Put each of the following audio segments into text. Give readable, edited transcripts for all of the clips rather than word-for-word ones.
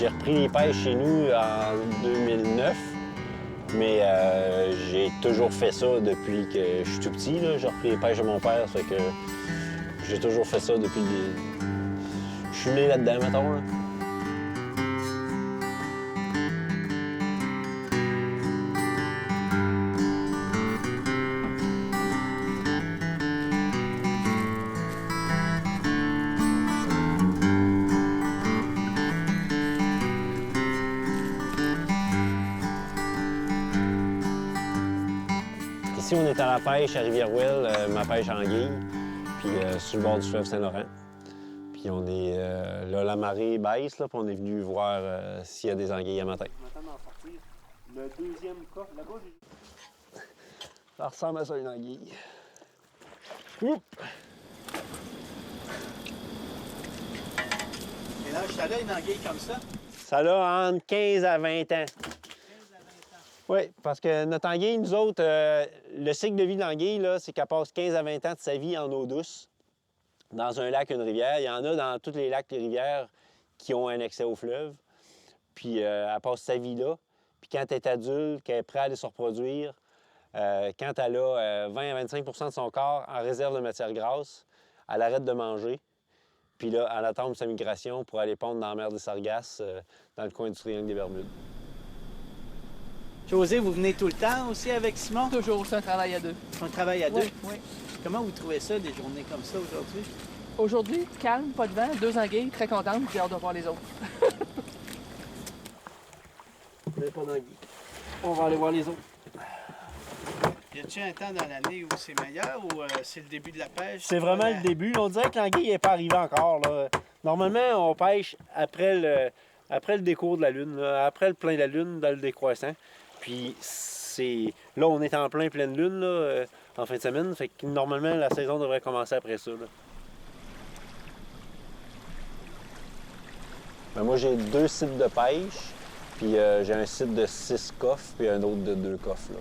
J'ai repris les pêches chez nous en 2009, mais j'ai toujours fait ça depuis que je suis tout petit. J'ai repris les pêches de mon père, ça fait que j'ai toujours fait ça depuis... Je suis né là-dedans, mettons. Là. Ici, on est à la pêche à Rivière-Ouelle, ma pêche à anguille, puis sur le bord du fleuve Saint-Laurent. Puis on est là, la marée baisse, là, puis on est venu voir s'il y a des anguilles à matin. On attend d'en sortir. Le deuxième coffre, là-bas, ça ressemble à ça, une anguille. Oups! Et là, ça a une anguille comme ça? Ça a entre 15 à 20 ans. Oui, parce que notre anguille, nous autres, le cycle de vie de l'anguille, là, c'est qu'elle passe 15 à 20 ans de sa vie en eau douce, dans un lac, une rivière. Il y en a dans tous les lacs et rivières qui ont un accès au fleuve. Puis elle passe sa vie là. Puis quand elle est adulte, qu'elle est prête à aller se reproduire, quand elle a 20 à 25 de son corps en réserve de matière grasse, elle arrête de manger. Puis là, elle attend sa migration pour aller pondre dans la mer des Sargasses, dans le coin du Triangle des Bermudes. José, vous venez tout le temps aussi avec Simon? Toujours, c'est un travail à deux. On travaille à deux? Oui. Comment vous trouvez ça, des journées comme ça aujourd'hui? Aujourd'hui, calme, pas de vent, 2 anguilles, très contente, j'ai hâte de voir les autres. Vous n'avez pas d'anguilles. On va aller voir les autres. Y a-t-il un temps dans l'année où c'est meilleur ou c'est le début de la pêche? C'est vraiment le début. On dirait que l'anguille n'est pas arrivée encore. Là. Normalement, on pêche après le décours de la Lune, là, après le plein de la Lune, dans le décroissant. Puis là, on est en pleine Lune là, en fin de semaine. Fait que normalement, la saison devrait commencer après ça. Là. Ben, moi, j'ai 2 sites de pêche. Puis j'ai un site de 6 coffres, puis un autre de 2 coffres. Là.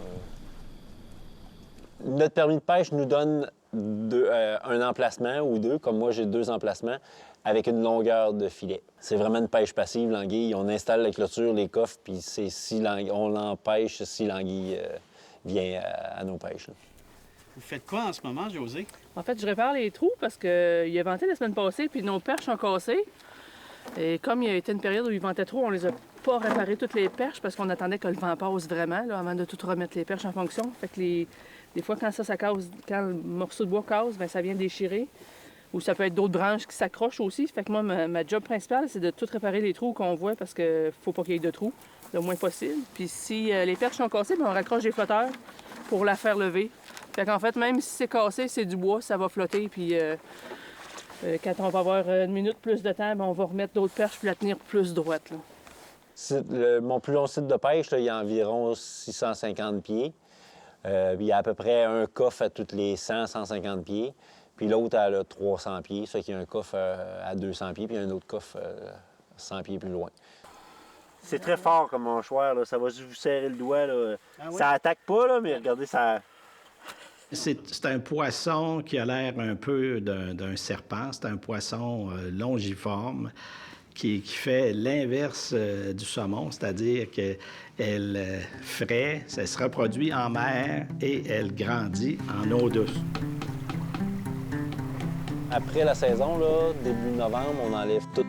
Notre permis de pêche nous donne un emplacement ou 2, comme moi j'ai 2 emplacements, avec une longueur de filet. C'est vraiment une pêche passive, l'anguille. On installe la clôture, les coffres, puis on l'empêche si l'anguille vient à nos pêches. Là. Vous faites quoi en ce moment, José? En fait, je répare les trous parce qu'il a venté la semaine passée, puis nos perches sont cassées. Et comme il y a été une période où il ventait trop, on les a pas réparé toutes les perches parce qu'on attendait que le vent passe vraiment là, avant de tout remettre les perches en fonction. Fait que des fois, quand ça casse, quand le morceau de bois casse, bien, ça vient déchirer. Ou ça peut être d'autres branches qui s'accrochent aussi. Fait que moi, ma job principale, c'est de tout réparer les trous qu'on voit parce qu'il faut pas qu'il y ait de trous, le moins possible. Puis si les perches sont cassées, bien, on raccroche des flotteurs pour la faire lever. Fait qu'en fait, même si c'est cassé, c'est du bois, ça va flotter. Puis quand on va avoir une minute plus de temps, bien, on va remettre d'autres perches puis la tenir plus droite. Là. Mon plus long site de pêche, là, il y a environ 650 pieds. Il y a à peu près un coffre à tous les 100-150 pieds. Puis l'autre, elle a 300 pieds. Ça fait qu'il y a un coffre à 200 pieds, puis un autre coffre 100 pieds plus loin. C'est très fort comme mâchoire, là. Ça va juste vous serrer le doigt. Là. Ah oui? Ça attaque pas, là, mais regardez, ça... C'est un poisson qui a l'air un peu d'un serpent. C'est un poisson longiforme qui fait l'inverse du saumon, c'est-à-dire qu'elle frais, ça se reproduit en mer et elle grandit en eau douce. Après la saison, là, début novembre, on enlève tous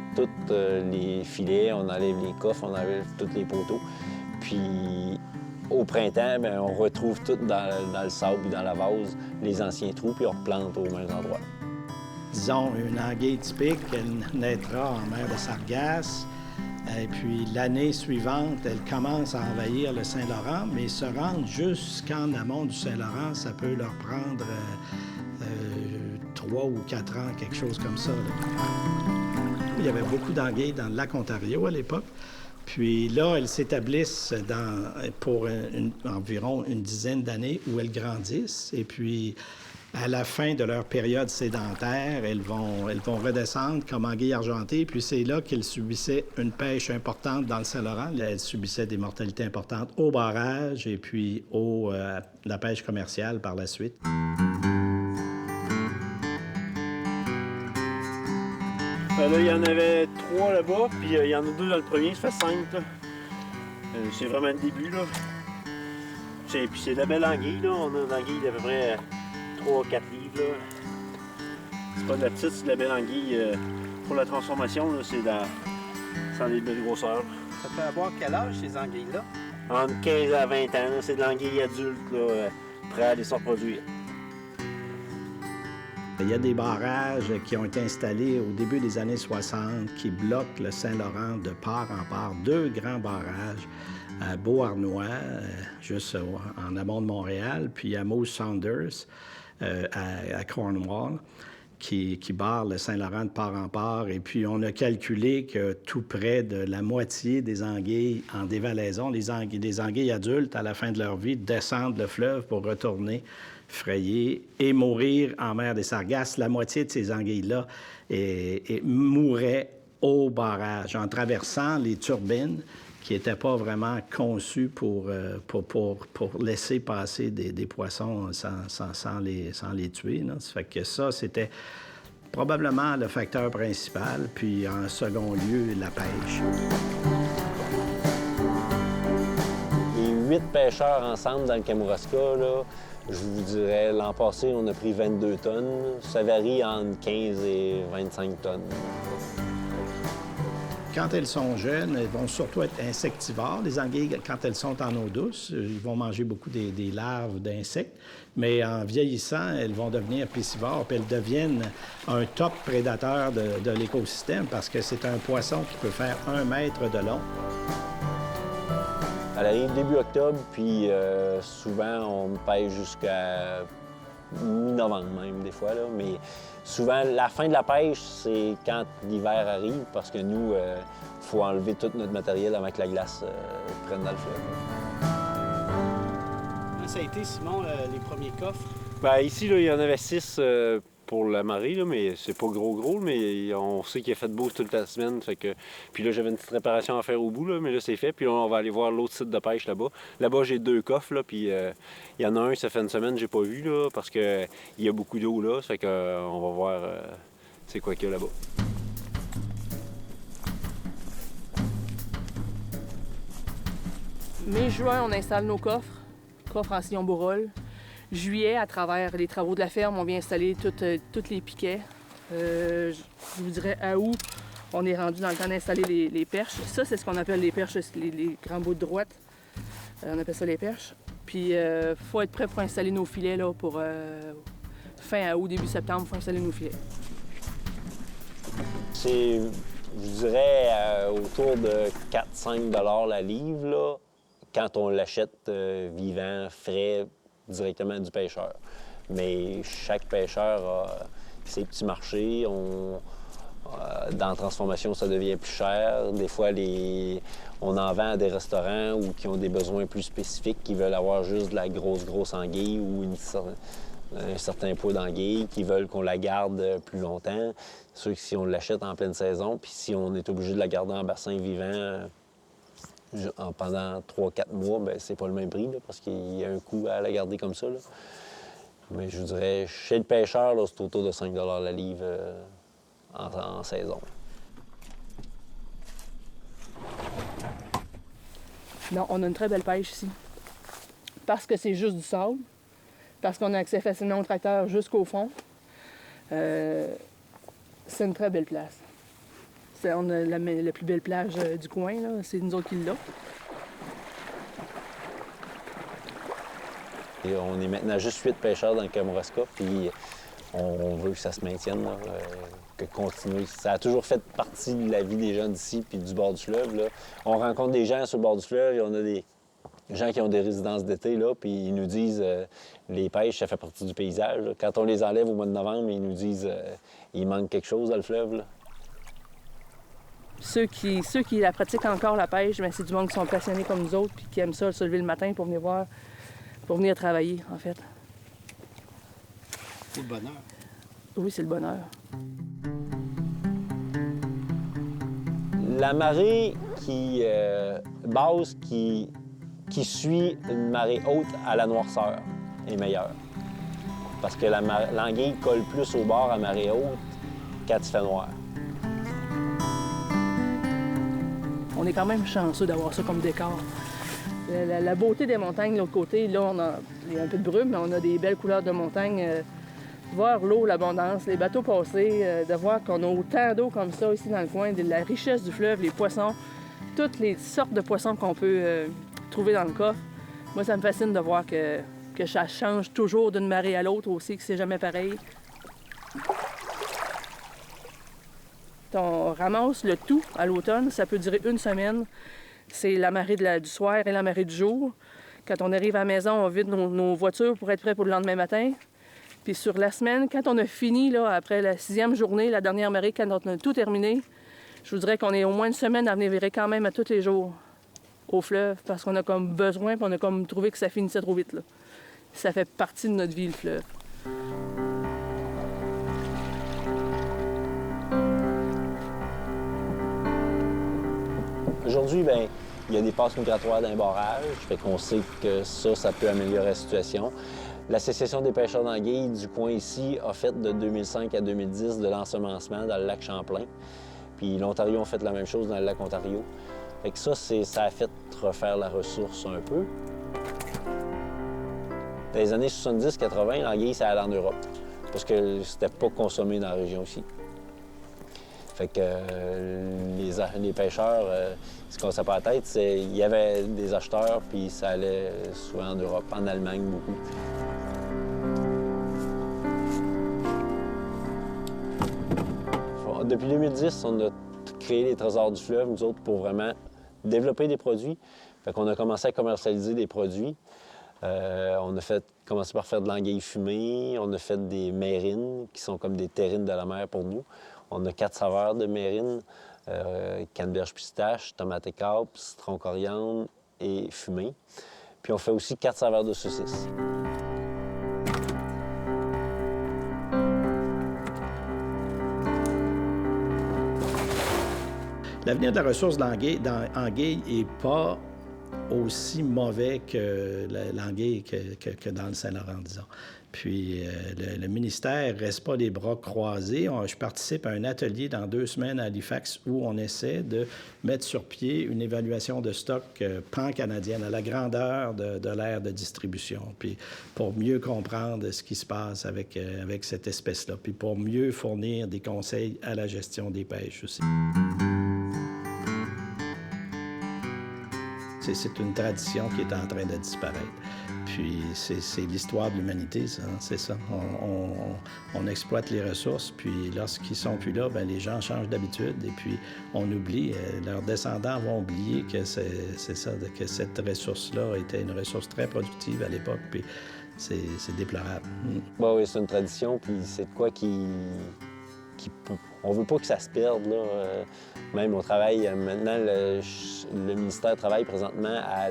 les filets, on enlève les coffres, on enlève tous les poteaux. Puis au printemps, bien, on retrouve tout dans le sable et dans la vase les anciens trous, puis on replante aux mêmes endroits. Disons, une anguille typique, elle naîtra en mer de Sargasses. Et puis, l'année suivante, elle commence à envahir le Saint-Laurent, mais se rendre jusqu'en amont du Saint-Laurent, ça peut leur prendre 3 ou 4 ans, quelque chose comme ça. Là. Il y avait beaucoup d'anguilles dans le lac Ontario à l'époque. Puis là, elles s'établissent pour environ une dizaine d'années où elles grandissent. Et puis, à la fin de leur période sédentaire, elles vont redescendre comme anguilles argentées. Puis c'est là qu'elles subissaient une pêche importante dans le Saint-Laurent. Elles subissaient des mortalités importantes au barrage et puis la pêche commerciale par la suite. Ben là, il y en avait 3 là-bas, puis il y en a 2 dans le premier, ça fait 5. C'est vraiment le début, là. Puis c'est de la belle anguille, là. On a une anguille d'à peu près 3-4 livres, là. C'est pas de la petite, c'est de la belle anguille. Pour la transformation, là, c'est des belles grosseurs. Ça peut avoir quel âge, ces anguilles-là? Entre 15 à 20 ans, là, c'est de l'anguille adulte, là, prêt à aller se reproduire. Il y a des barrages qui ont été installés au début des années 60 qui bloquent le Saint-Laurent de part en part. 2 grands barrages à Beauharnois, juste en amont de Montréal, puis à Moose Saunders, à Cornwall, qui barrent le Saint-Laurent de part en part. Et puis, on a calculé que tout près de la moitié des anguilles en dévalaison, des anguilles adultes, à la fin de leur vie, descendent le fleuve pour retourner frayer et mourir en mer des Sargasses. La moitié de ces anguilles-là mouraient au barrage en traversant les turbines qui n'étaient pas vraiment conçues pour laisser passer des poissons sans les tuer. Là. Ça fait que ça, c'était probablement le facteur principal. Puis, en second lieu, la pêche. Les 8 pêcheurs ensemble dans le Kamouraska, là, je vous dirais, l'an passé, on a pris 22 tonnes. Ça varie entre 15 et 25 tonnes. Quand elles sont jeunes, elles vont surtout être insectivores. Les anguilles, quand elles sont en eau douce, ils vont manger beaucoup des larves d'insectes. Mais en vieillissant, elles vont devenir piscivores, puis elles deviennent un top prédateur de l'écosystème parce que c'est un poisson qui peut faire 1 mètre de long. Elle arrive début octobre, puis souvent, on pêche jusqu'à mi-novembre même, des fois. Là. Mais souvent, la fin de la pêche, c'est quand l'hiver arrive, parce que nous, il faut enlever tout notre matériel avant que la glace prenne dans le fleuve. Ça a été, Simon, les premiers coffres? Bien, ici, là, il y en avait 6 pour la marée, là, mais c'est pas gros, mais on sait qu'il a fait beau toute la semaine. Fait que... Puis là, j'avais une petite réparation à faire au bout, là, mais là, c'est fait. Puis là, on va aller voir l'autre site de pêche là-bas. Là-bas, j'ai 2 coffres, là, puis il y en a un, ça fait une semaine que j'ai pas vu, là, parce qu'il y a beaucoup d'eau là. Ça fait qu'on va voir c'est quoi qu'il y a là-bas. Mai-juin, on installe nos coffres en sillon bourrol. Juillet, à travers les travaux de la ferme, on vient installer tous les piquets. Je vous dirais, à août, on est rendu dans le temps d'installer les perches. Ça, c'est ce qu'on appelle les perches, les grands bouts de droite. On appelle ça les perches. Puis, il faut être prêt pour installer nos filets là, pour fin août, début septembre, il faut installer nos filets. C'est, je dirais, autour de 4-5 $ la livre, là, quand on l'achète vivant, frais, directement du pêcheur. Mais chaque pêcheur a ses petits marchés. Dans la transformation, ça devient plus cher. Des fois, on en vend à des restaurants ou qui ont des besoins plus spécifiques, qui veulent avoir juste de la grosse anguille ou un certain poids d'anguille, qui veulent qu'on la garde plus longtemps. C'est sûr que si on l'achète en pleine saison, puis si on est obligé de la garder en bassin vivant pendant 3-4 mois, bien, c'est pas le même prix, là, parce qu'il y a un coût à la garder comme ça. Là. Mais je vous dirais, chez le pêcheur, là, c'est autour de 5 $ la livre en saison. Non, on a une très belle pêche ici. Parce que c'est juste du sable, parce qu'on a accès facilement au tracteur jusqu'au fond. C'est une très belle place. On a la plus belle plage du coin, là. C'est nous autres qui l'avons. Et on est maintenant juste 8 pêcheurs dans le Kamouraska, puis on veut que ça se maintienne, là, que continue. Ça a toujours fait partie de la vie des gens d'ici puis du bord du fleuve. Là. On rencontre des gens sur le bord du fleuve, et on a des gens qui ont des résidences d'été, là, puis ils nous disent les pêches, ça fait partie du paysage. Là. Quand on les enlève au mois de novembre, ils nous disent il manque quelque chose dans le fleuve. Là. Ceux qui la pratiquent encore, la pêche, bien, c'est du monde qui sont passionnés comme nous autres puis qui aiment ça, se lever le matin pour venir voir, pour venir travailler, en fait. C'est le bonheur. Oui, c'est le bonheur. La marée basse qui suit une marée haute à la noirceur est meilleure. Parce que l'anguille colle plus au bord à marée haute quand il fait noir. On est quand même chanceux d'avoir ça comme décor. La beauté des montagnes de l'autre côté, là, il y a un peu de brume, mais on a des belles couleurs de montagne. Voir l'eau, l'abondance, les bateaux passer, de voir qu'on a autant d'eau comme ça ici dans le coin, de la richesse du fleuve, les poissons, toutes les sortes de poissons qu'on peut trouver dans le coffre. Moi, ça me fascine de voir que ça change toujours d'une marée à l'autre aussi, que c'est jamais pareil. On ramasse le tout à l'automne, ça peut durer une semaine. C'est la marée du soir et la marée du jour. Quand on arrive à la maison, on vide nos voitures pour être prêts pour le lendemain matin. Puis sur la semaine, quand on a fini, là, après la 6e journée, la dernière marée, quand on a tout terminé, je vous dirais qu'on est au moins une semaine à venir virer quand même à tous les jours au fleuve, parce qu'on a comme besoin, puis on a comme trouvé que ça finissait trop vite, là. Ça fait partie de notre vie, le fleuve. Aujourd'hui, bien, il y a des passes migratoires d'un barrage, fait qu'on sait que ça peut améliorer la situation. L'Association des pêcheurs d'anguilles du coin ici a fait de 2005 à 2010 de l'ensemencement dans le lac Champlain. Puis l'Ontario a fait la même chose dans le lac Ontario. Fait que ça a fait refaire la ressource un peu. Dans les années 70-80, l'anguille, ça allait en Europe, parce que c'était pas consommé dans la région aussi. Fait que les pêcheurs, ce qu'on s'est pas à la tête, c'est qu'il y avait des acheteurs, puis ça allait souvent en Europe, en Allemagne beaucoup. Depuis 2010, on a créé les Trésors du fleuve, nous autres, pour vraiment développer des produits. Fait qu'on a commencé à commercialiser des produits. On a commencé par faire de l'anguille fumée, on a fait des mérines, qui sont comme des terrines de la mer pour nous. On a 4 saveurs de mérines, canneberge pistache, tomate écape, citron coriandre et fumée. Puis on fait aussi 4 saveurs de saucisses. L'avenir de la ressource d'anguille n'est pas aussi mauvais que l'anguille que dans le Saint-Laurent, disons. Puis le ministère ne reste pas les bras croisés. Je participe à un atelier dans 2 semaines à Halifax où on essaie de mettre sur pied une évaluation de stock pan-canadienne à la grandeur de l'aire de distribution, puis pour mieux comprendre ce qui se passe avec cette espèce-là, puis pour mieux fournir des conseils à la gestion des pêches aussi. C'est une tradition qui est en train de disparaître. Puis c'est l'histoire de l'humanité, ça, c'est ça. On exploite les ressources, puis lorsqu'ils sont plus là, bien, les gens changent d'habitude, et puis on oublie, leurs descendants vont oublier que c'est ça, que cette ressource-là était une ressource très productive à l'époque, puis c'est déplorable. Bon, oui, c'est une tradition, puis c'est de quoi on veut pas que ça se perde, là. Même on travaille, maintenant, le ministère travaille présentement à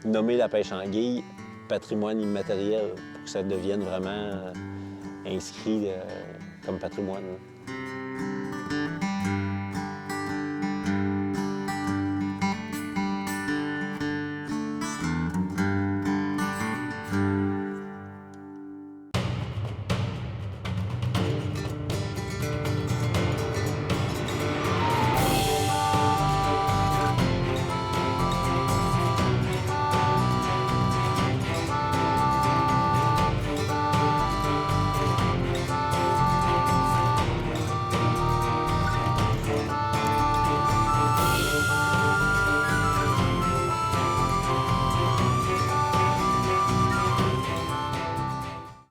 nommer la pêche anguille patrimoine immatériel pour que ça devienne vraiment inscrit comme patrimoine.